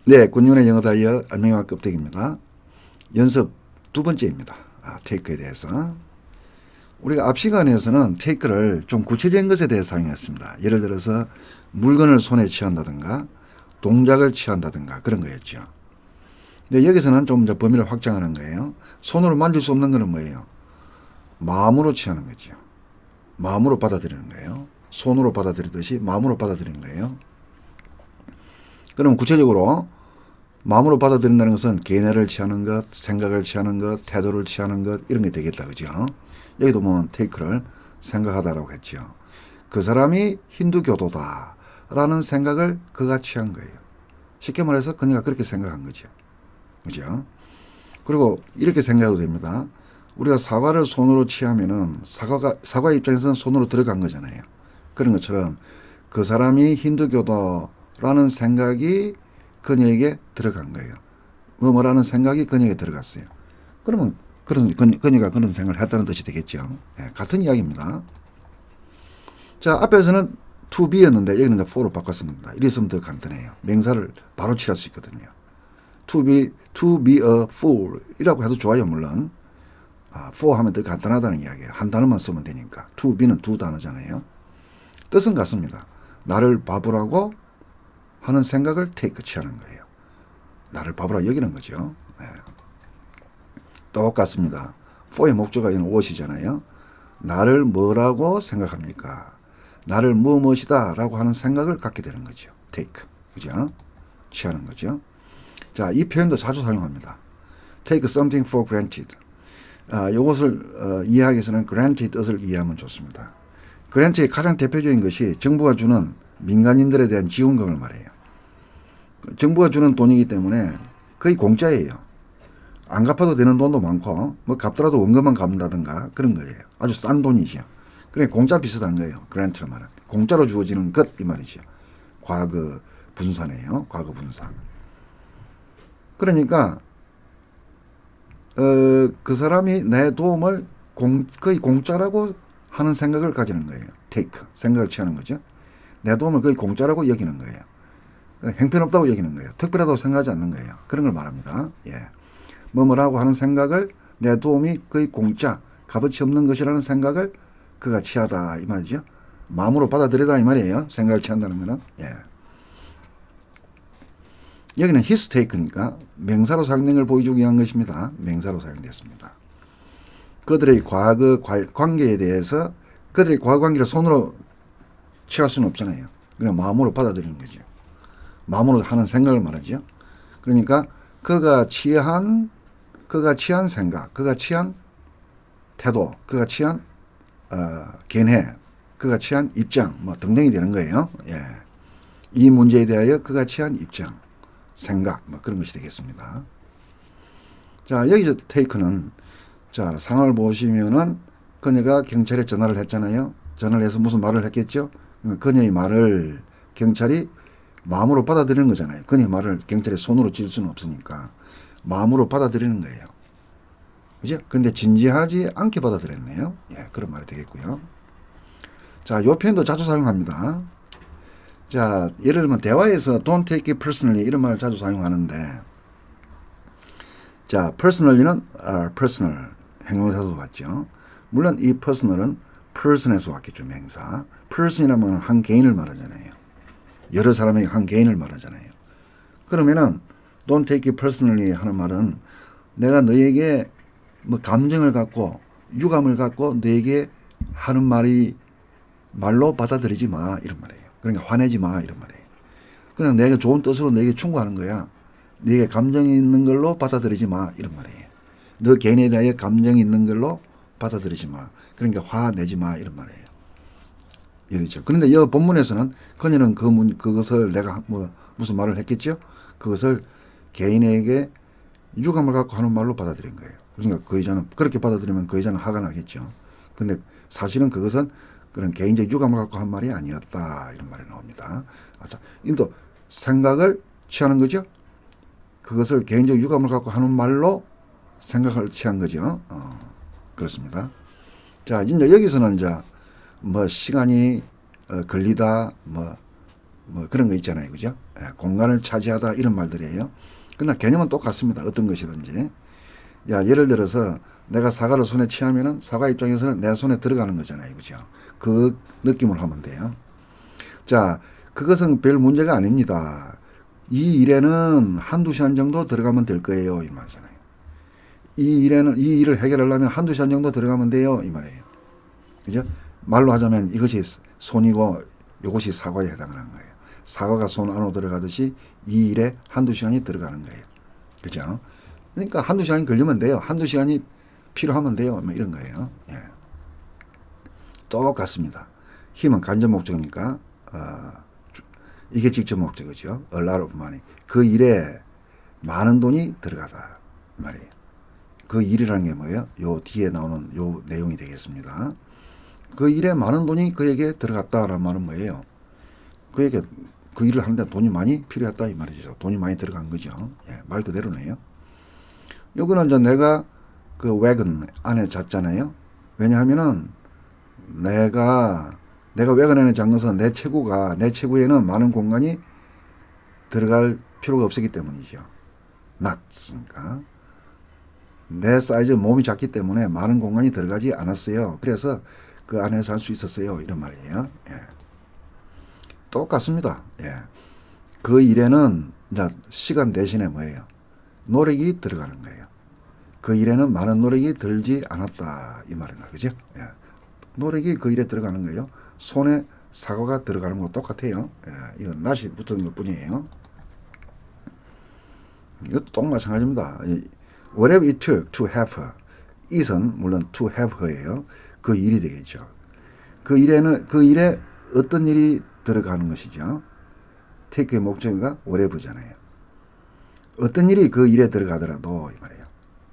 네, 군윤의 영어 다이어 알맹이와 껍데기입니다. 연습 두 번째입니다. 테이크에 대해서. 우리가 앞 시간에서는 테이크를 좀 구체적인 것에 대해 사용했습니다. 예를 들어서 물건을 손에 취한다든가 동작을 취한다든가 그런 거였죠. 근데 여기서는 좀 범위를 확장하는 거예요. 손으로 만질 수 없는 거는 뭐예요? 마음으로 취하는 거죠. 마음으로 받아들이는 거예요. 손으로 받아들이듯이 마음으로 받아들이는 거예요. 그럼 구체적으로 마음으로 받아들인다는 것은 견해를 취하는 것, 생각을 취하는 것, 태도를 취하는 것 이런 게 되겠다. 그죠? 여기도 보면 테이크를 생각하다라고 했죠. 그 사람이 힌두교도다라는 생각을 그가 취한 거예요. 쉽게 말해서 그녀가 그렇게 생각한 거죠. 그죠? 그리고 이렇게 생각해도 됩니다. 우리가 사과를 손으로 취하면은 사과 입장에서는 손으로 들어간 거잖아요. 그런 것처럼 그 사람이 힌두교도라는 생각이 그녀에게 들어간 거예요. 뭐라는 생각이 그녀에게 들어갔어요. 그러면 그녀가 그런 생각을 했다는 뜻이 되겠죠. 네, 같은 이야기입니다. 자, 앞에서는 to be였는데 여기는 for로 바꿨습니다. 이랬으면 더 간단해요. 명사를 바로 취할 수 있거든요. to be a fool 이라고 해도 좋아요. 물론 for 하면 더 간단하다는 이야기예요. 한 단어만 쓰면 되니까. to be는 두 단어잖아요. 뜻은 같습니다. 나를 바보라고 하는 생각을 take 취하는 거예요. 나를 바보라 여기는 거죠. 네. 똑같습니다. for의 목적어가 있는 what이잖아요. 나를 뭐라고 생각합니까? 나를 무엇이다 라고 하는 생각을 갖게 되는 거죠. take. 그죠? 취하는 거죠. 자, 이 표현도 자주 사용합니다. take something for granted. 이것을 이해하기 위해서는 granted 뜻을 이해하면 좋습니다. grant의 가장 대표적인 것이 정부가 주는 민간인들에 대한 지원금을 말해요. 정부가 주는 돈이기 때문에 거의 공짜예요. 안 갚아도 되는 돈도 많고 뭐 갚더라도 원금만 갚는다든가 그런 거예요. 아주 싼 돈이죠. 그러니까 공짜 비슷한 거예요. 그랜트를 말하는. 공짜로 주어지는 것 이 말이죠. 과거 분사네요. 과거 분사. 그러니까 그 사람이 내 도움을 거의 공짜라고 하는 생각을 가지는 거예요. take. 생각을 취하는 거죠. 내 도움을 거의 공짜라고 여기는 거예요. 형편없다고 여기는 거예요. 특별하다고 생각하지 않는 거예요. 그런 걸 말합니다. 예. 뭐라고 하는 생각을 내 도움이 거의 공짜, 값어치 없는 것이라는 생각을 그가 취하다 이 말이죠. 마음으로 받아들이다 이 말이에요. 생각을 취한다는 거는. 예. 여기는 his take니까 명사로 사용된 걸 보여주기 위한 것입니다. 명사로 사용됐습니다. 그들의 과거 관계에 대해서 그들의 과거 관계를 손으로 취할 수는 없잖아요. 그냥 마음으로 받아들이는 거죠. 마음으로 하는 생각을 말하죠. 그러니까 그가 취한 생각, 그가 취한 태도, 그가 취한 견해, 그가 취한 입장 뭐 등등이 되는 거예요. 예. 이 문제에 대하여 그가 취한 입장, 생각 뭐 그런 것이 되겠습니다. 자, 여기서 테이크는 자, 상황을 보시면은 그녀가 경찰에 전화를 했잖아요. 전화를 해서 무슨 말을 했겠죠? 그녀의 말을 경찰이 마음으로 받아들이는 거잖아요. 그녀의 말을 경찰이 손으로 질 수는 없으니까 마음으로 받아들이는 거예요. 그죠? 근데 진지하지 않게 받아들였네요. 예, 그런 말이 되겠고요. 자, 요 표현도 자주 사용합니다. 자, 예를 들면 대화에서 don't take it personally 이런 말을 자주 사용하는데 자, personally는 personal 행동에서도 왔죠. 물론 이 personal은 person에서 왔겠죠. 명사. person이라면 한 개인을 말하잖아요. 여러 사람에게 한 개인을 말하잖아요. 그러면은 don't take it personally 하는 말은 내가 너에게 뭐 감정을 갖고 유감을 갖고 너에게 하는 말로 받아들이지 마 이런 말이에요. 그러니까 화내지 마 이런 말이에요. 그냥 내가 좋은 뜻으로 너에게 충고하는 거야. 너에게 감정이 있는 걸로 받아들이지 마 이런 말이에요. 너 개인에 대해 감정이 있는 걸로 받아들이지 마. 그러니까 화내지 마 이런 말이에요. 이렇죠. 그런데 이 본문에서는 그녀는 그것을 내가 무슨 말을 했겠죠? 그것을 개인에게 유감을 갖고 하는 말로 받아들인 거예요. 그러니까 그 여자는 그렇게 받아들이면 그 여자는 화가 나겠죠. 근데 사실은 그것은 그런 개인적 유감을 갖고 한 말이 아니었다 이런 말이 나옵니다. 자, 인도 생각을 취하는 거죠. 그것을 개인적 유감을 갖고 하는 말로 생각을 취한 거죠. 그렇습니다. 자, 이제 여기서는 이제 뭐 시간이 걸리다, 뭐 뭐 그런 거 있잖아요. 그죠? 예, 공간을 차지하다 이런 말들이에요. 그러나 개념은 똑같습니다. 어떤 것이든지. 야, 예를 들어서 내가 사과를 손에 취하면은 사과 입장에서는 내 손에 들어가는 거잖아요. 그죠? 그 느낌을 하면 돼요. 자, 그것은 별 문제가 아닙니다. 이 일에는 한두 시간 정도 들어가면 될 거예요. 이 말이잖아요. 이 일을 해결하려면 한두 시간 정도 들어가면 돼요. 이 말이에요. 그죠? 말로 하자면 이것이 손이고 이것이 사과에 해당하는 거예요. 사과가 손 안으로 들어가듯이 이 일에 한두 시간이 들어가는 거예요. 그죠? 그러니까 한두 시간이 걸리면 돼요. 한두 시간이 필요하면 돼요. 뭐 이런 거예요. 예. 똑같습니다. 힘은 간접 목적이니까, 이게 직접 목적이죠. A lot of money. 그 일에 많은 돈이 들어가다. 말이에요. 그 일이라는 게 뭐예요? 요 뒤에 나오는 요 내용이 되겠습니다. 그 일에 많은 돈이 그에게 들어갔다라는 말은 뭐예요? 그에게 그 일을 하는데 돈이 많이 필요했다 이 말이죠. 돈이 많이 들어간 거죠. 예, 말 그대로네요. 요거는 이제 내가 그 wägon 안에 잤잖아요. 왜냐하면은 내가 wägon 안에 잠궈서 내 체구에는 많은 공간이 들어갈 필요가 없었기 때문이죠. 낮으니까. 내 사이즈 몸이 작기 때문에 많은 공간이 들어가지 않았어요. 그래서 그 안에서 할 수 있었어요. 이런 말이에요. 예. 똑같습니다. 예. 그 일에는 이제 시간 대신에 뭐예요? 노력이 들어가는 거예요. 그 일에는 많은 노력이 들지 않았다. 이 말이나, 그죠? 예. 노력이 그 일에 들어가는 거예요. 손에 사과가 들어가는 거 똑같아요. 예. 이건 낫이 붙은 것 뿐이에요. 이것도 똑 마찬가지입니다. Whatever it took to have her. it은 물론 to have her예요. 그 일이 되겠죠. 그 일에 어떤 일이 들어가는 것이죠. take의 목적어가 whatever잖아요. 어떤 일이 그 일에 들어가더라도 이 말이에요.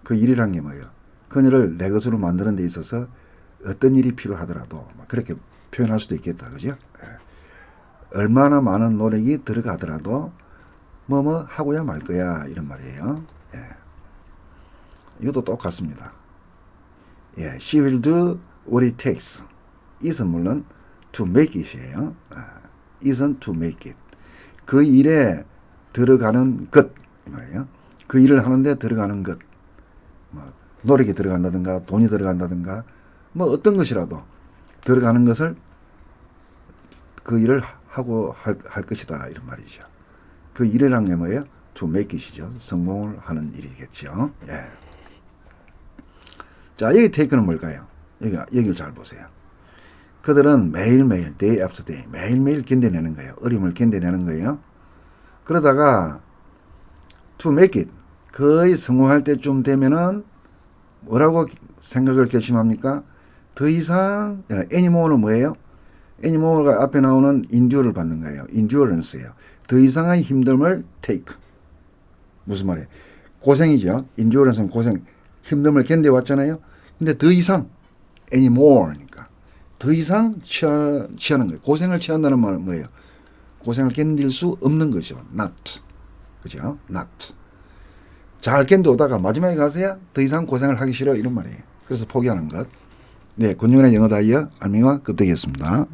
그 일이란 게 뭐예요? 그녀를 내 것으로 만드는 데 있어서 어떤 일이 필요하더라도 그렇게 표현할 수도 있겠다. 그죠? 예. 얼마나 많은 노력이 들어가더라도 뭐뭐 하고야 말 거야 이런 말이에요. 예. 이것도 똑같습니다. 예, she will do what it takes. it은 물론 to make it이에요. it은 to make it. 그 일에 들어가는 것 말이에요. 그 일을 하는데 들어가는 것, 뭐 노력이 들어간다든가 돈이 들어간다든가 뭐 어떤 것이라도 들어가는 것을 그 일을 하고 할 것이다 이런 말이죠. 그 일이란 게 뭐예요? to make it이죠. 성공을 하는 일이겠죠. 예. 자, 여기 take는 뭘까요? 여기를 잘 보세요. 그들은 매일매일, day after day, 매일매일 견뎌내는 거예요. 어려움을 견뎌내는 거예요. 그러다가 to make it, 거의 성공할 때쯤 되면은 뭐라고 생각을 결심합니까? 더 이상, anymore는 뭐예요? anymore가 앞에 나오는 endure를 받는 거예요. endurance예요. 더 이상의 힘듦을 take. 무슨 말이에요? 고생이죠. endurance는 고생, 힘듦을 견뎌왔잖아요. 근데 더 이상, anymore니까. 더 이상 취하는 거예요. 고생을 취한다는 말은 뭐예요? 고생을 견딜 수 없는 거죠. not. 그죠? not. 잘 견뎌오다가 마지막에 가서야 더 이상 고생을 하기 싫어. 이런 말이에요. 그래서 포기하는 것. 네, 권영현의 영어 다이어 알미와 급되겠습니다.